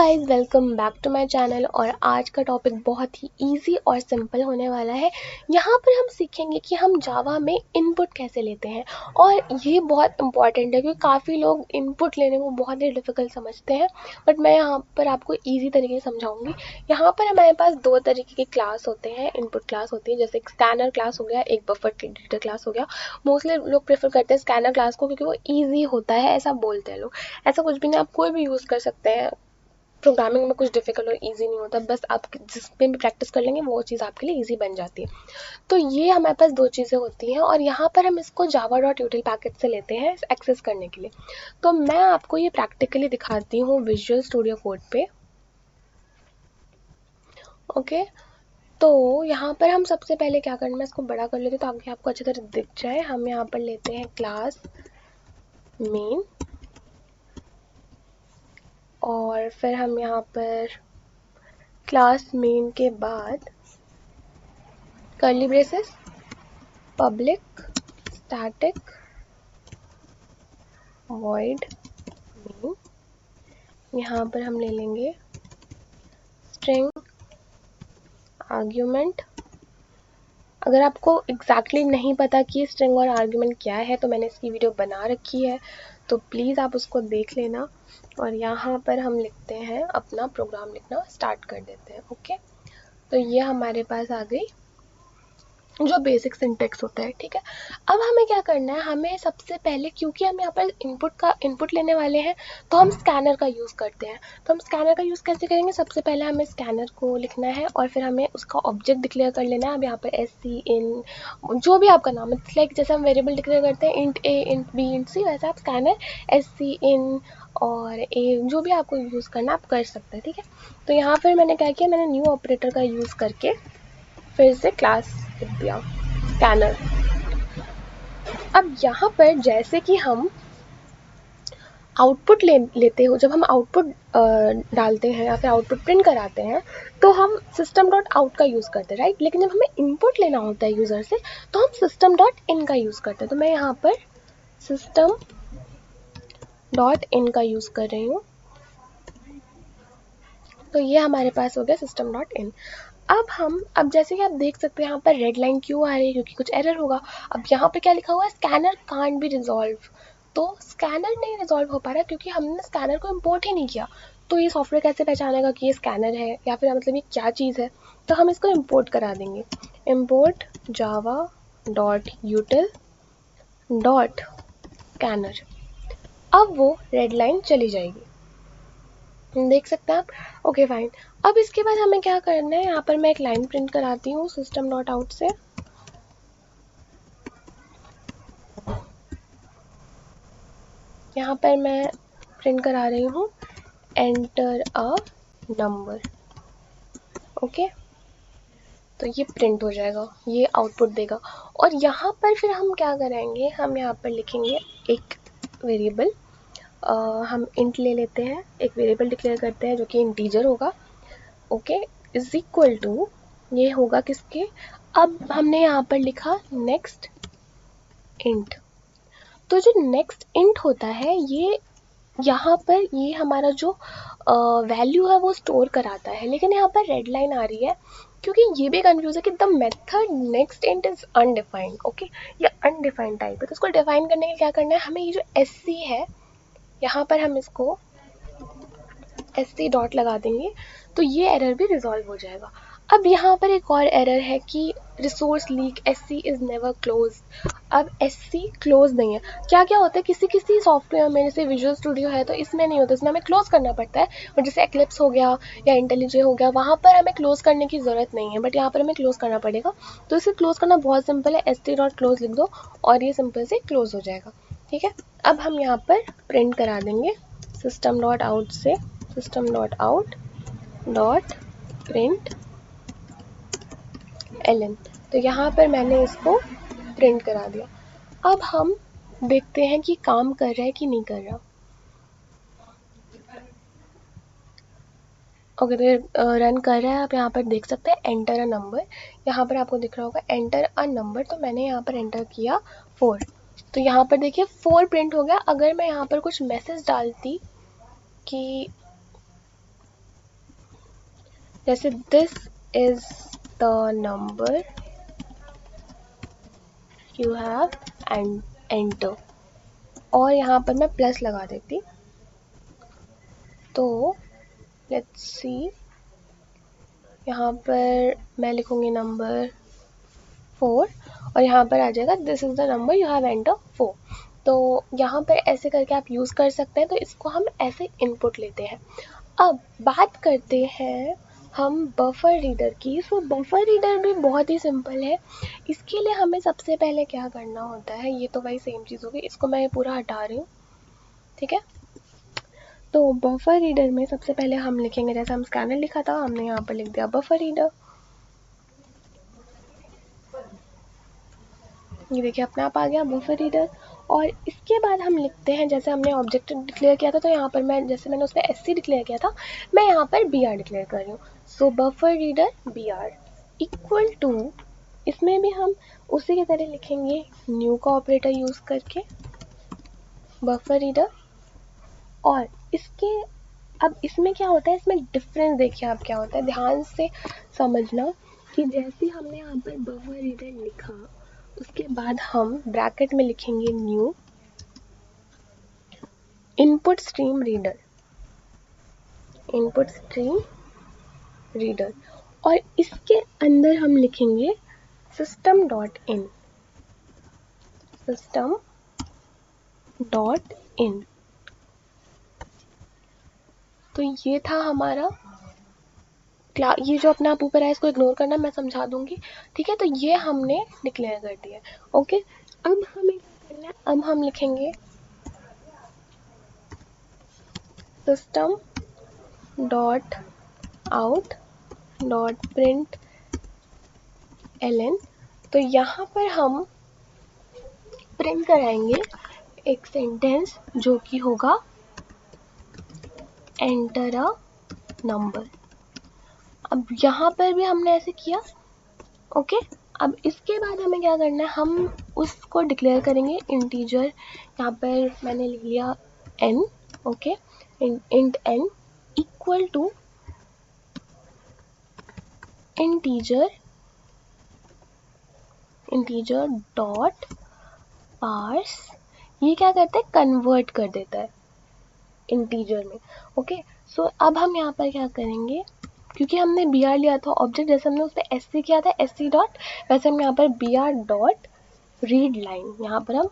Guys, welcome back to my channel. और आज का टॉपिक बहुत ही इजी और सिंपल होने वाला है। यहाँ पर हम सीखेंगे कि हम जावा में इनपुट कैसे लेते हैं। और ये बहुत इंपॉर्टेंट है क्योंकि काफ़ी लोग इनपुट लेने को बहुत ही डिफ़िकल्ट समझते हैं, बट मैं यहाँ पर आपको ईजी तरीके से समझाऊंगी। यहाँ पर हमारे पास दो तरीके के क्लास होते हैं, इनपुट क्लास होती है, जैसे एक स्कैनर क्लास हो गया, एक बफर एडिटर क्लास हो गया। मोस्टली लोग प्रेफर करते हैं स्कैनर क्लास को क्योंकि वो ईजी होता है, ऐसा बोलते हैं लोग। ऐसा कुछ भी नहीं, आप कोई भी यूज़ कर सकते हैं। प्रोग्रामिंग में कुछ डिफिकल्ट और इजी नहीं होता, बस आप जिसमें भी प्रैक्टिस कर लेंगे वो चीज़ आपके लिए इजी बन जाती है। तो ये हमारे पास दो चीज़ें होती हैं और यहाँ पर हम इसको java.util पैकेज से लेते हैं एक्सेस करने के लिए। तो मैं आपको ये प्रैक्टिकली दिखाती हूँ विजुअल स्टूडियो कोड पे। ओके, तो यहाँ पर हम सबसे पहले क्या करना है, इसको बड़ा कर लेते हैं ताकि आपको अच्छी तरह दिख जाए। हम यहाँ पर लेते हैं क्लास मेन और फिर हम यहाँ पर क्लास मेन के बाद curly braces public static void main। यहाँ पर हम ले लेंगे string argument। अगर आपको एग्जैक्टली नहीं पता कि string और argument क्या है तो मैंने इसकी वीडियो बना रखी है, तो प्लीज़ आप उसको देख लेना। और यहाँ पर हम लिखते हैं, अपना प्रोग्राम लिखना स्टार्ट कर देते हैं। ओके, तो ये हमारे पास आ गई जो बेसिक सिंटेक्स होता है। ठीक है, अब हमें क्या करना है, हमें सबसे पहले, क्योंकि हम यहाँ पर इनपुट लेने वाले हैं, तो हम स्कैनर का यूज़ करते हैं। तो हम स्कैनर का यूज़ कैसे करेंगे, सबसे पहले हमें स्कैनर को लिखना है और फिर हमें उसका ऑब्जेक्ट डिक्लेयर कर लेना है। अब यहाँ पर SCN जो भी आपका नाम है, लाइक जैसे हम वेरिएबल डिक्लेयर करते हैं int A int B int C, वैसे आप स्कैनर SCN और A जो भी आपको यूज़ करना आप कर सकते हैं। ठीक है, तो यहाँ पर मैंने क्या किया, मैंने न्यू ऑपरेटर का यूज़ करके फिर से क्लास लिख दिया स्कैनर। अब यहाँ पर जैसे कि हम आउटपुट लेते हो, जब हम आउटपुट डालते हैं या फिर आउटपुट प्रिंट कराते हैं तो हम system डॉट आउट का यूज़ करते हैं, राइट। लेकिन जब हमें इनपुट लेना होता है यूज़र से तो हम system डॉट इन का यूज़ करते हैं। तो मैं यहाँ पर system डॉट इन का यूज़ कर रही हूँ। तो ये हमारे पास हो गया system डॉट इन। अब जैसे कि आप देख सकते हैं यहाँ पर रेड लाइन क्यों आ रही है, क्योंकि कुछ एरर होगा। अब यहाँ पर क्या लिखा हुआ है, स्कैनर कांट बी रिजॉल्व। तो स्कैनर नहीं रिजॉल्व हो पा रहा क्योंकि हमने स्कैनर को इम्पोर्ट ही नहीं किया। तो ये सॉफ्टवेयर कैसे पहचानेगा कि ये स्कैनर है या फिर मतलब ये क्या चीज़ है। तो हम इसको इम्पोर्ट करा देंगे, import Java dot यूटिल dot scanner. अब वो रेड लाइन चली जाएगी, देख सकते हैं आप। Okay fine. अब इसके बाद हमें क्या करना है, यहाँ पर मैं एक लाइन प्रिंट कराती हूँ सिस्टम डॉट आउट से। यहाँ पर मैं प्रिंट करा रही हूँ एंटर अ नंबर। ओके, तो ये प्रिंट हो जाएगा, ये आउटपुट देगा। और यहाँ पर फिर हम क्या करेंगे, हम यहाँ पर लिखेंगे एक वेरिएबल, हम इंट ले लेते हैं, एक वेरिएबल डिक्लेयर करते हैं जो कि इंटीजर होगा। ओके, इज इक्वल टू, ये होगा किसके, अब हमने यहाँ पर लिखा नेक्स्ट इंट। तो जो नेक्स्ट इंट होता है ये यहाँ पर ये हमारा जो वैल्यू है वो स्टोर कराता है। लेकिन यहाँ पर रेड लाइन आ रही है क्योंकि ये भी कंफ्यूज है कि the method next int is undefined. Okay, ये अनडिफाइंड टाइप है, तो इसको डिफाइन करने के लिए क्या करना है, हमें ये जो SC है यहाँ पर हम इसको SC डॉट लगा देंगे, तो ये एरर भी रिजॉल्व हो जाएगा। अब यहाँ पर एक और एरर है कि resource leak, SC is never close. अब SC क्लोज नहीं है। क्या क्या होता है, किसी किसी सॉफ्टवेयर में, जैसे विजुअल स्टूडियो है तो इसमें नहीं होता, इसमें हमें क्लोज करना पड़ता है। और जैसे एक्लिप्स हो गया या इंटेलिजे हो गया, वहाँ पर हमें क्लोज करने की ज़रूरत नहीं है, बट यहाँ पर हमें क्लोज करना पड़ेगा। तो इसे क्लोज करना बहुत सिंपल है, ST डॉट क्लोज लिख दो और ये सिंपल से क्लोज हो जाएगा। ठीक है, अब हम यहाँ पर प्रिंट करा देंगे सिस्टम डॉट आउट से, system dot out dot print ln। तो यहाँ पर मैंने इसको प्रिंट करा दिया। अब हम देखते हैं कि काम कर रहा है कि नहीं कर रहा। अगर रन कर रहा है, आप यहाँ पर देख सकते हैं एंटर अ नंबर, यहाँ पर आपको दिख रहा होगा एंटर अ नंबर। तो मैंने यहाँ पर एंटर किया 4, तो यहाँ पर देखिए 4 प्रिंट हो गया। अगर मैं यहाँ पर कुछ मैसेज डालती कि जैसे this is the number you have enter, और यहाँ पर मैं प्लस लगा देती, तो लेट्स सी, यहाँ पर मैं लिखूंगी नंबर 4 और यहाँ पर आ जाएगा this is the number you have enter 4। तो यहाँ पर ऐसे करके आप यूज़ कर सकते हैं। तो इसको हम ऐसे इनपुट लेते हैं। अब बात करते हैं हम बफर रीडर की। सो बफर रीडर भी बहुत ही सिंपल है। इसके लिए हमें सबसे पहले क्या करना होता है, ये तो वही सेम चीज़ होगी, इसको मैं पूरा हटा रही हूँ, ठीक है। तो बफर रीडर में सबसे पहले हम लिखेंगे, जैसे हम स्कैनर लिखा था हमने यहाँ पर लिख दिया बफर रीडर। ये देखिए अपने आप आ गया बफर रीडर। और इसके बाद हम लिखते हैं, जैसे हमने ऑब्जेक्ट डिक्लेयर किया था, तो यहाँ पर मैं, जैसे मैंने उसमें SC डिक्लेयर किया था, मैं यहाँ पर BR डिक्लेयर कर रही हूँ। So buffer reader BR equal to, इसमें भी हम उसी की तरह लिखेंगे न्यू का ऑपरेटर यूज़ करके बफर रीडर। और इसके अब इसमें क्या होता है, इसमें डिफरेंस देखिए आप क्या होता है, ध्यान से समझना कि जैसे हमने यहाँ पर बफर रीडर लिखा, उसके बाद हम ब्रैकेट में लिखेंगे new input stream reader, input stream reader, और इसके अंदर हम लिखेंगे system dot in, system dot in. तो ये था हमारा ये जो अपने आप ऊपर है इसको इग्नोर करना, मैं समझा दूंगी, ठीक है। तो ये हमने डिक्लेयर कर दिया, ओके। अब हमें क्या करना है, अब हम लिखेंगे system dot out dot print ln। तो यहाँ पर हम प्रिंट कराएंगे एक सेंटेंस जो कि होगा एंटर अ नंबर। अब यहाँ पर भी हमने ऐसे किया, ओके। अब इसके बाद हमें क्या करना है, हम उसको डिक्लेयर करेंगे इंटीजर, यहाँ पर मैंने लिख लिया n, okay, int n equal to integer dot parse. ये क्या करता है, कन्वर्ट कर देता है इंटीजर में, ओके। सो अब हम यहाँ पर क्या करेंगे, क्योंकि हमने BR लिया था ऑब्जेक्ट, जैसे हमने उस पर SC किया था SC डॉट, वैसे हम यहाँ पर BR डॉट रीड लाइन, यहाँ पर हम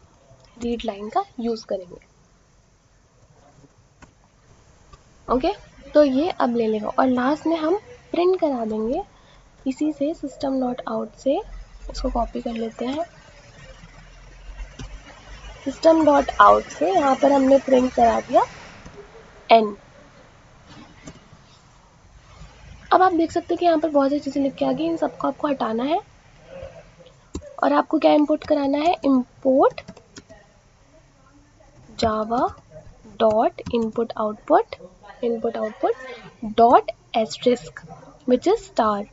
रीड लाइन का यूज करेंगे, ओके। तो ये अब ले लेगा और लास्ट में हम प्रिंट करा देंगे इसी से सिस्टम डॉट आउट से, इसको कॉपी कर लेते हैं, सिस्टम डॉट आउट से यहाँ पर हमने प्रिंट करा दिया n। अब आप देख सकते हैं कि यहाँ पर बहुत सी चीज़ें लिख के आ गई, इन सबको आपको हटाना है और आपको क्या इंपोर्ट कराना है, import Java dot input output dot asterisk which is star.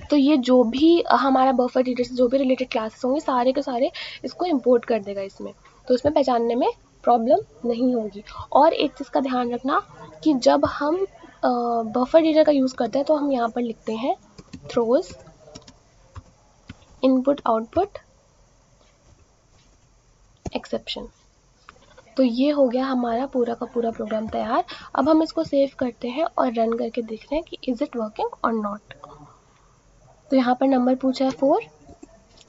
तो ये जो भी हमारा बफर रीडर से जो भी रिलेटेड क्लासेस होंगे सारे के सारे इसको इंपोर्ट कर देगा इसमें, तो इसमें पहचानने में प्रॉब्लम नहीं होगी। और एक चीज़ का ध्यान रखना कि जब हम बफर रीडर का यूज़ करते हैं तो हम यहाँ पर लिखते हैं थ्रोज इनपुट आउटपुट एक्सेप्शन। तो ये हो गया हमारा पूरा का पूरा प्रोग्राम तैयार। अब हम इसको सेव करते हैं और रन करके देख रहे हैं कि इज इट वर्किंग और नॉट। तो यहाँ पर नंबर पूछा है 4,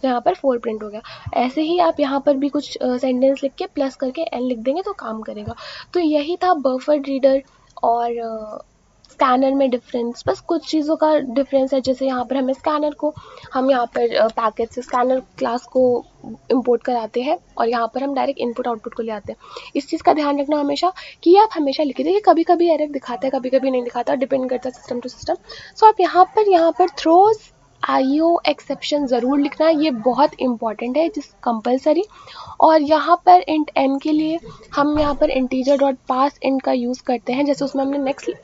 तो यहाँ पर 4 प्रिंट हो गया। ऐसे ही आप यहाँ पर भी कुछ सेंटेंस लिख के प्लस करके n लिख देंगे तो काम करेगा। तो यही था बफर रीडर और स्कैनर में डिफरेंस। बस कुछ चीज़ों का डिफरेंस है, जैसे यहाँ पर हमें स्कैनर को हम यहाँ पर पैकेज से स्कैनर क्लास को इंपोर्ट कराते हैं और यहाँ पर हम डायरेक्ट इनपुट आउटपुट को ले आते हैं। इस चीज़ का ध्यान रखना हमेशा कि आप हमेशा लिखे, देखिए कभी कभी एरर दिखाता है कभी कभी नहीं दिखाता, डिपेंड करता है सिस्टम टू सिस्टम। सो आप यहाँ पर थ्रोज IO एक्सेप्शन ज़रूर लिखना है, ये बहुत इंपॉर्टेंट है, जिस कंपलसरी। और यहाँ पर इंट n के लिए हम यहाँ पर इंटीजर डॉट पास इंट का यूज़ करते हैं, जैसे उसमें हमने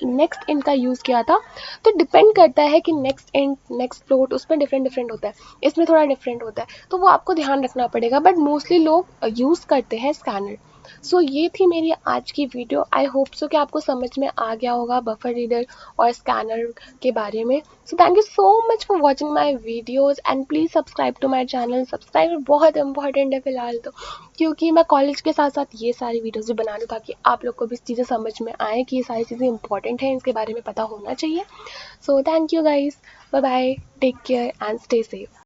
नेक्स्ट इंट का यूज़ किया था। तो डिपेंड करता है कि नेक्स्ट इंट नेक्स्ट फ्लोट उसमें डिफरेंट होता है, इसमें थोड़ा डिफरेंट होता है, तो वो आपको ध्यान रखना पड़ेगा। बट मोस्टली लोग यूज़ करते हैं स्कैनर। सो ये थी मेरी आज की वीडियो। आई होप सो कि आपको समझ में आ गया होगा बफर रीडर और स्कैनर के बारे में। So thank you so much for watching my videos and please subscribe to my channel. Subscribe बहुत इंपॉर्टेंट है फिलहाल तो, क्योंकि मैं कॉलेज के साथ साथ ये सारी वीडियोज़ भी बना दूँ ताकि आप लोग को भी चीज़ें समझ में आए कि ये सारी चीज़ें इंपॉर्टेंट हैं, इसके बारे में पता होना चाहिए। So thank you guys, bye bye, take care and stay safe.